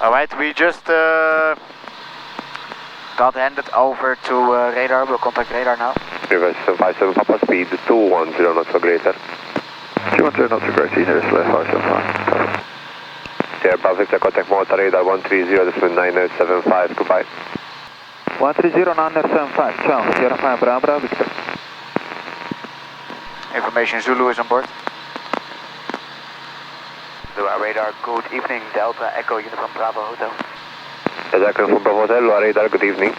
Alright, we just got handed over to radar. We'll contact radar now. Reverse 57 Papa speed 210 knots or greater. 210 knots or greater, nearest left 575. Sierra Bravo Victor, contact Malta radar 130.975, goodbye. 130.975, ciao, Sierra 5 Bravo Victor. Information Zulu is on board. Our radar, good evening, Delta Echo Uniform Bravo Hotel. Delta Echo Uniform Bravo Hotel, our radar, good evening.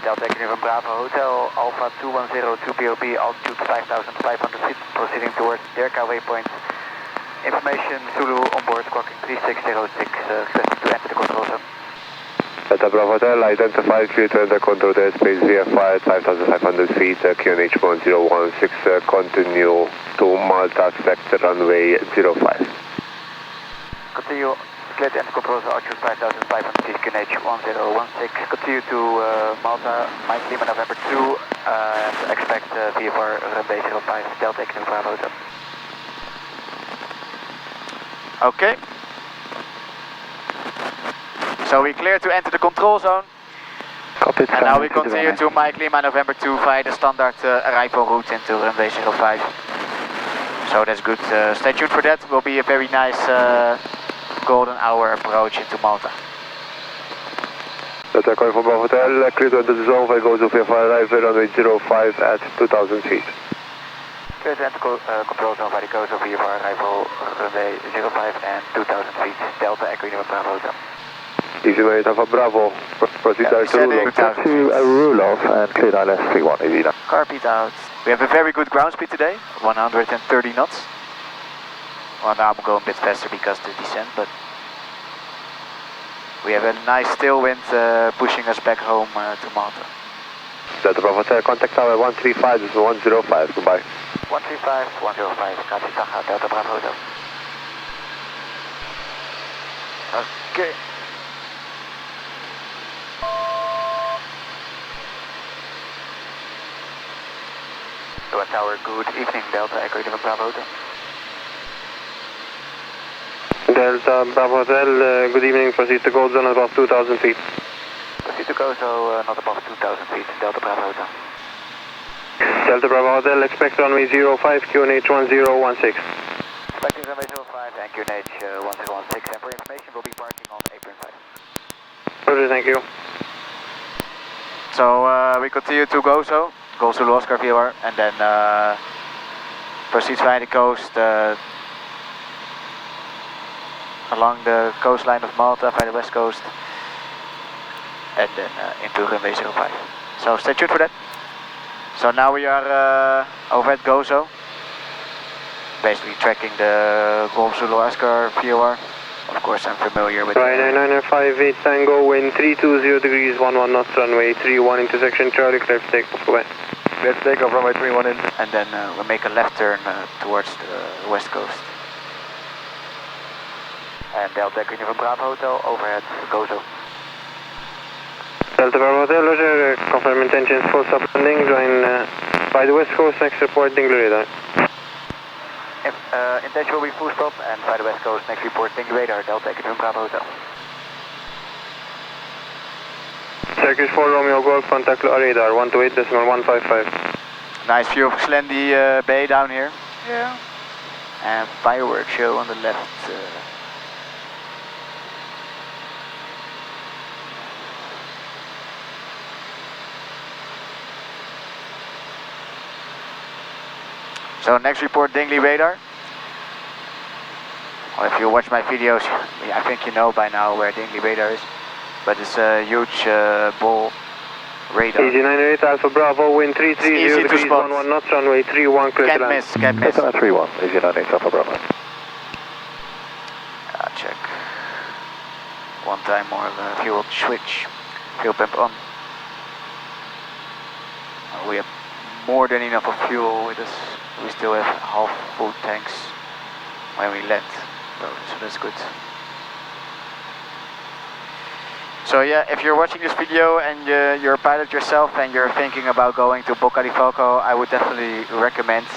Delta Echo Uniform Bravo Hotel, Alpha 2102 POV, altitude 5,500 feet, proceeding towards Derka waypoint. Information Zulu on board, clocking 3606, requesting to enter the control zone. Delta Bravo Hotel, identify clear to enter control airspace VFI 5,500 feet, QNH 1016, continue to Malta, expect runway 05. Continue, clear to enter control zone, altitude 5,500 feet, QNH 1016, continue to Malta, Mike Lima November 2, and expect VFR runway 05, Delta Echo Bravo Hotel. Okay. So we clear to enter the control zone. Copy. And now we continue to Mike Lima November 2 via the standard arrival route into runway 05. So that's good. Stay tuned for that. Will be a very nice golden hour approach into Malta. Delta Echo Uniform Bravo Hotel, clear to enter the zone, I go to VFI arrival runway 05 at 2,000 feet. Clear to enter control zone via the coast of VFR arrival runway 05 and 2,000 feet. Delta Echo Uniform Bravo Hotel. Easy Marine Alpha Bravo, proceed to Rulof. To Rulof and clear ILS 31 Avina. Carpet out. We have a very good ground speed today, 130 knots. Well, now I'm going a bit faster because of the descent, but we have a nice tailwind pushing us back home to Malta. Delta Bravo Hotel, contact tower 135, this is 105, goodbye. 135, 105, Kati Saga, Delta Bravo Hotel. Okay. One tower, good evening, Delta Echo Uniform Bravo Hotel. Delta Bravo Hotel, good evening, proceed to Gold Zone above 2,000 feet. Proceed to go, so not above 2,000 feet, Delta Bravo Hotel. Delta Bravo Hotel, expect runway 05, QNH 1016. Expecting runway 05 and QNH 1016, and for information we'll be parking on apron 5. Roger, thank you. So we continue to Gozo, Golf Zulu Oscar VOR, and then proceed via the coast along the coastline of Malta via the west coast, and then into runway 05. So stay tuned for that. So now we are over at Gozo, basically tracking the Golf Zulu Oscar VOR. Of course, I'm familiar with Ryanair 9958 Tango, wind 320 degrees, 11 knots, runway 31, intersection Charlie, clear for takeoff, away. Clear to take off, runway 31 in. And then we'll make a left turn towards the west coast. And Delta Echo Uniform Bravo Hotel, overhead Gozo. Delta Bravo Hotel, Roger, confirm intentions, full stop landing, join by the west coast, next report, Dingley radar. Intention will be full stop, and by the west coast, next report, Dingley radar, Delta Echo Uniform Bravo Hotel. Turkish 4 Romeo Golf, contact radar, 128.155. Nice view of Slendy Bay down here. Yeah. And fireworks show on the left. So next report, Dingley radar. Well, if you watch my videos, I think you know by now where Dingley radar is. But it's a huge ball radar. Easy 98 Alpha Bravo, wind 330 degrees, 11 knots, runway 31, clear to land. Can't miss. Delta 31, Easy 98 Alpha Bravo. Check. One time more fuel switch. Fuel pump on. We have more than enough of fuel with us. We still have half full tanks when we land, so that's good. So yeah, if you're watching this video and you're a pilot yourself and you're thinking about going to Boca di Falco, I would definitely recommend.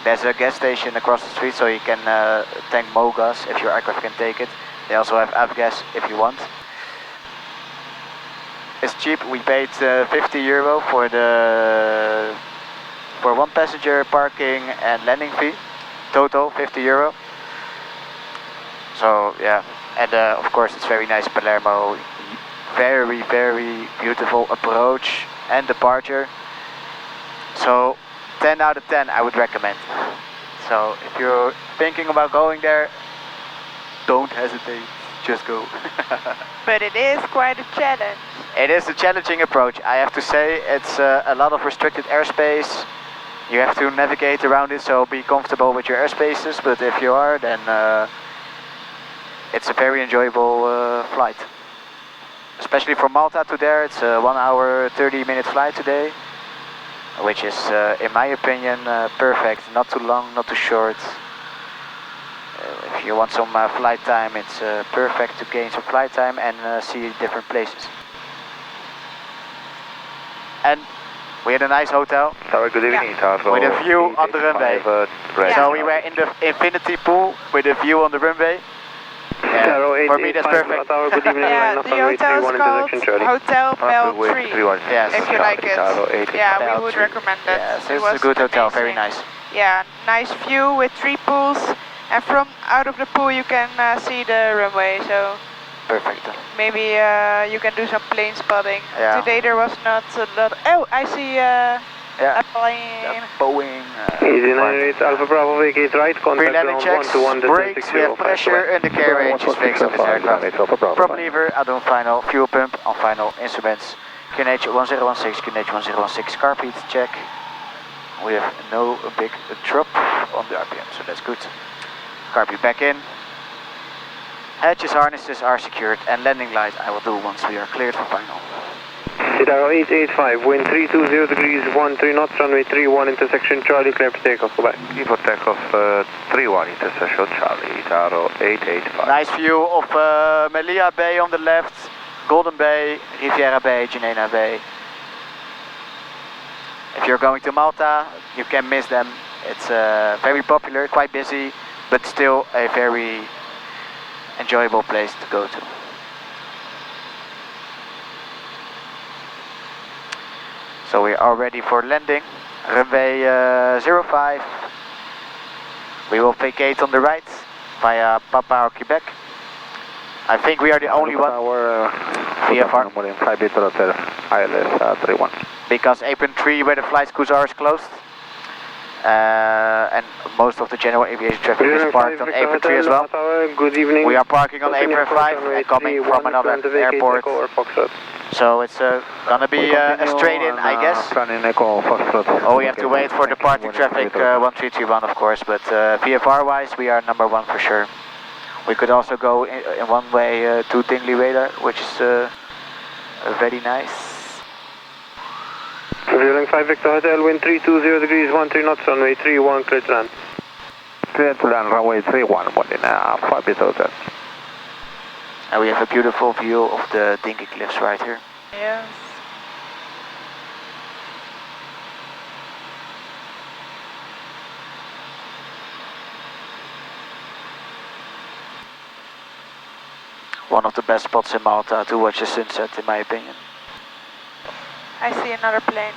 There's a gas station across the street, so you can tank MOGAS if your aircraft can take it. They also have avgas if you want. It's cheap. We paid €50 for one passenger parking and landing fee. Total €50. So yeah, and of course it's very nice Palermo. Very, very beautiful approach and departure. So 10 out of 10 I would recommend. So if you're thinking about going there, don't hesitate, just go. But it is quite a challenge. It is a challenging approach, I have to say. It's a lot of restricted airspace. You have to navigate around it, so be comfortable with your airspaces. But if you are, then it's a very enjoyable flight. Especially from Malta to there, it's a 1 hour 30-minute flight today, which is, in my opinion, perfect. Not too long, not too short. If you want some flight time, it's perfect to gain some flight time and see different places. And we had a nice hotel. Tower, good evening, Tower. With a view on the runway. So we were in the infinity pool with a view on the runway. For me that's perfect. Good evening, yeah, the hotel is called Hotel Bell 3, yes. if you like it. Yeah, we would recommend it. Yes, it's a good hotel, amazing. very nice. Yeah, nice view with 3 pools, and from out of the pool you can see the runway, so perfect. maybe you can do some plane spotting. Yeah. Today there was not a lot. Oh, I see a plane. Boeing. Easy 98 Alpha Bravo, vacate right, contact Pre-landing ground checks, 121 brakes, we have pressure, and the carrier range is fixed on this aircraft. Prop lever, I do final, fuel pump, on final instruments. QNH 1016, QNH 1016, car beat check. We have no big drop on the RPM, so that's good. Car beat back in. Hatches, harnesses are secured, and landing light I will do once we are cleared for final. Sitaro 885, wind 320 degrees, 13 knots, runway 31, intersection Charlie, clear for takeoff, goodbye. Clear for takeoff, 31, intersection Charlie, Taro 885. Nice view of Melia Bay on the left, Golden Bay, Riviera Bay, Genena Bay. If you're going to Malta, you can miss them. It's very popular, quite busy, but still a very enjoyable place to go to. So we are ready for landing. Runway 05. We will vacate on the right via Papa or Quebec. I think we are the only one. VFR. ILS 31. Because apron 3 where the flight schools are is closed. And most of the general aviation traffic is parked on apron 3 as well. Good evening. We are parking on apron 5 and coming from another airport. So it's gonna be a straight in, I guess. Oh, we have to wait for departing traffic 1331 of course, but VFR wise we are number 1 for sure. We could also go in one way to Dingley Radar, which is very nice. Revealing 5 Victor Hotel, wind 320 degrees, 13 knots, runway 31, clear to land. Clear to land, runway 31, 5 Victor Hotel. And we have a beautiful view of the Dingley Cliffs right here. Yes. One of the best spots in Malta to watch the sunset in my opinion. I see another plane.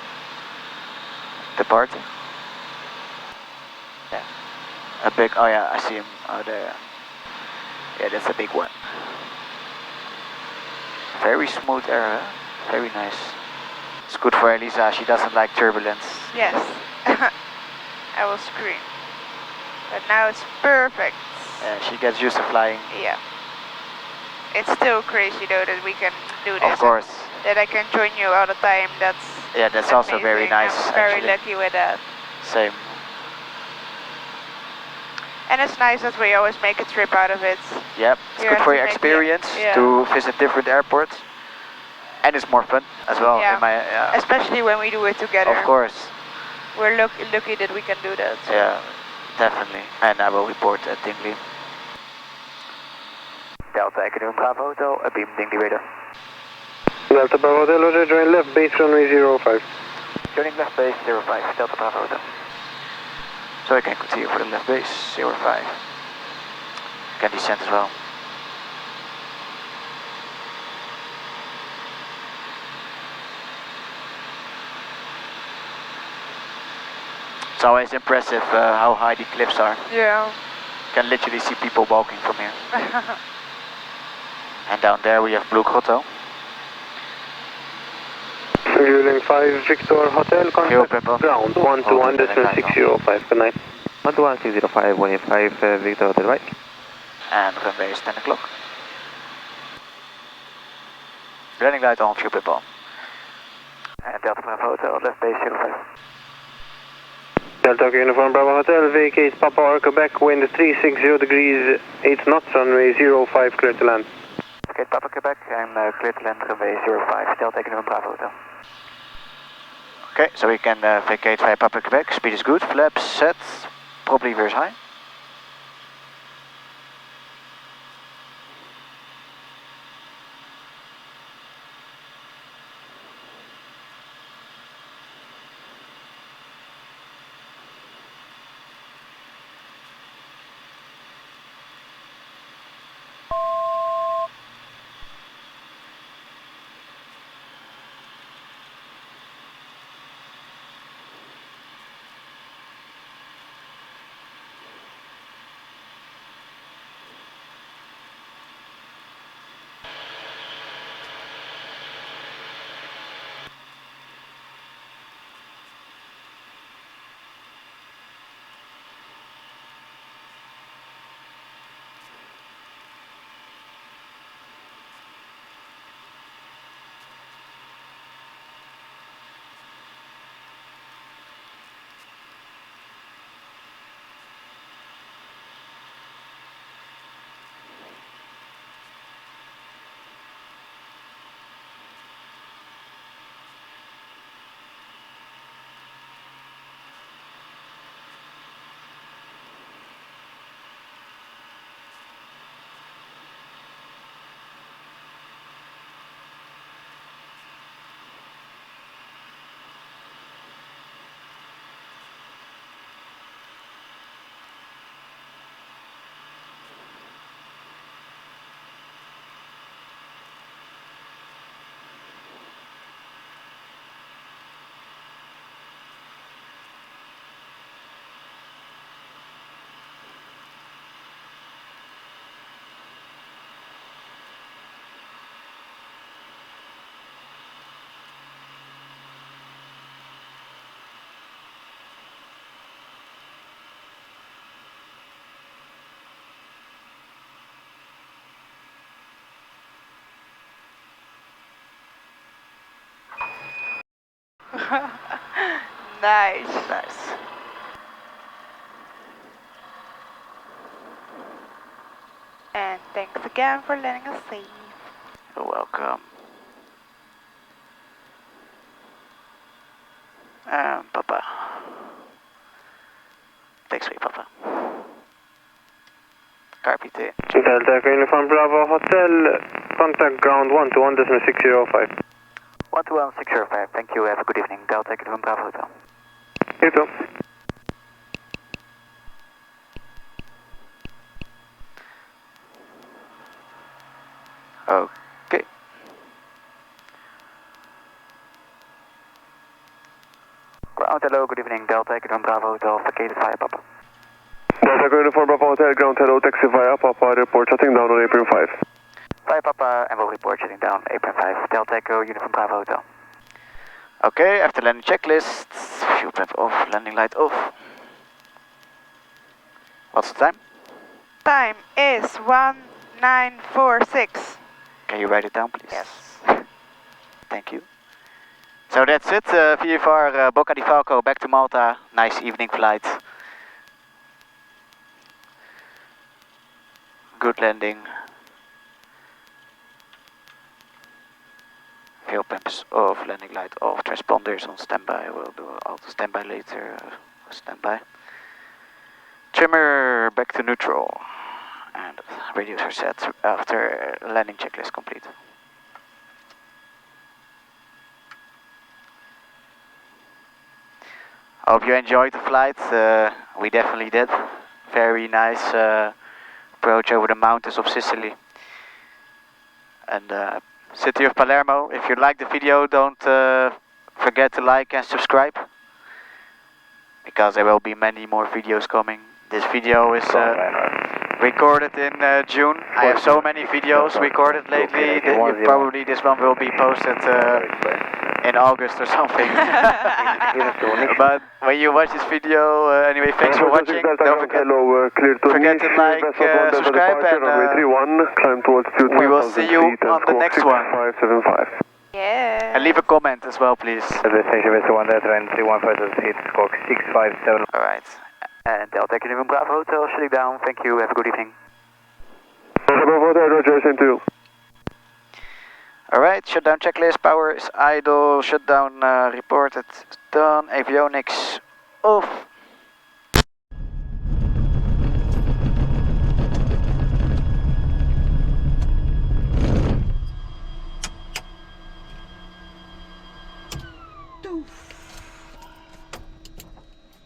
Departing? Yeah. A big, oh yeah, I see him. Oh there. Yeah, that's a big one. Very smooth air, huh? Very nice. It's good for Elisa, she doesn't like turbulence. Yes. I will scream. But now it's perfect. Yeah, she gets used to flying. Yeah. It's still crazy though that we can do this. Of course. That I can join you all the time, that's also very nice. I'm very actually. lucky with that. Same. And it's nice that we always make a trip out of it. Yep, it's good for your experience to visit different airports. And it's more fun as well. Yeah. In my, especially when we do it together. Of course. We're lucky that we can do that. So. Yeah, definitely. And I will report at Dingley. Delta Echo Bravo Hotel, a beam Dingley radar. Delta Bravo Hotel, order join left base runway 05. Joining left base 05, Delta Bravo Hotel. So I can continue for the left base 05. Can descend as well. It's always impressive how high the cliffs are. Yeah. You can literally see people walking from here. And down there we have Blue Grotto. Fueling 5 Victor Hotel, Fuel contact prep on. ground 121.605, good night. 121.605, 185 Victor Hotel, right? And runway is 10 o'clock. Landing light on, fuel prep on. And Delta Bravo Hotel, left base 05. Delta Uniform Bravo Hotel, vacate Papa or Quebec, wind 360 degrees, 8 knots, runway 05, clear to land. Okay, Papa Quebec, I'm clear to land, runway 05, Delta Uniform Bravo Hotel. Okay, so we can vacate via Papa Quebec, speed is good, flaps set, probably veers high. Nice. Nice. And thanks again for letting us safe. You're welcome. Papa. Thanks for you, Papa. Carpite. Delta Uniform Bravo Hotel, contact ground 121.605. 121.605, thank you, have a good evening. Delta Uniform Bravo Hotel. You too. Okay. Ground hello, good evening. Delta Uniform Bravo Hotel, vacated via Papa. Delta Uniform Bravo Hotel, ground hello, taxi via Papa, report shutting down on April 5. Via Papa, and we'll report shutting down apron 5. Delta Echo, Uniform Bravo Hotel. Okay, after landing checklist, fuel prep off, landing light off. What's the time? Time is 1946. Can you write it down, please? Yes. Thank you. So that's it, VFR Bocca di Falco, back to Malta. Nice evening flight. Good landing. Fuel pumps off, landing light off, transponders on standby. We'll do auto standby later. Standby. Trimmer back to neutral. And radios are set after landing checklist complete. Hope you enjoyed the flight. We definitely did. Very nice approach over the mountains of Sicily. And city of Palermo. If you liked the video, don't forget to like and subscribe. because there will be many more videos coming. This video is recorded in June. I have so many videos recorded lately. Probably this one will be posted in August or something. But when you watch this video, anyway, thanks for watching. Don't forget to like, subscribe, and we will see you on the next one. Yeah. And leave a comment as well, please. Station Mr. 1 Delta and 315 feet, squawk 657. Alright. And Delta Uniform Bravo Hotel shutting down. Thank you. Have a good evening. Roger, same to you. Alright, shutdown checklist. Power is idle. Shutdown reported. Done. Avionics off. Doof.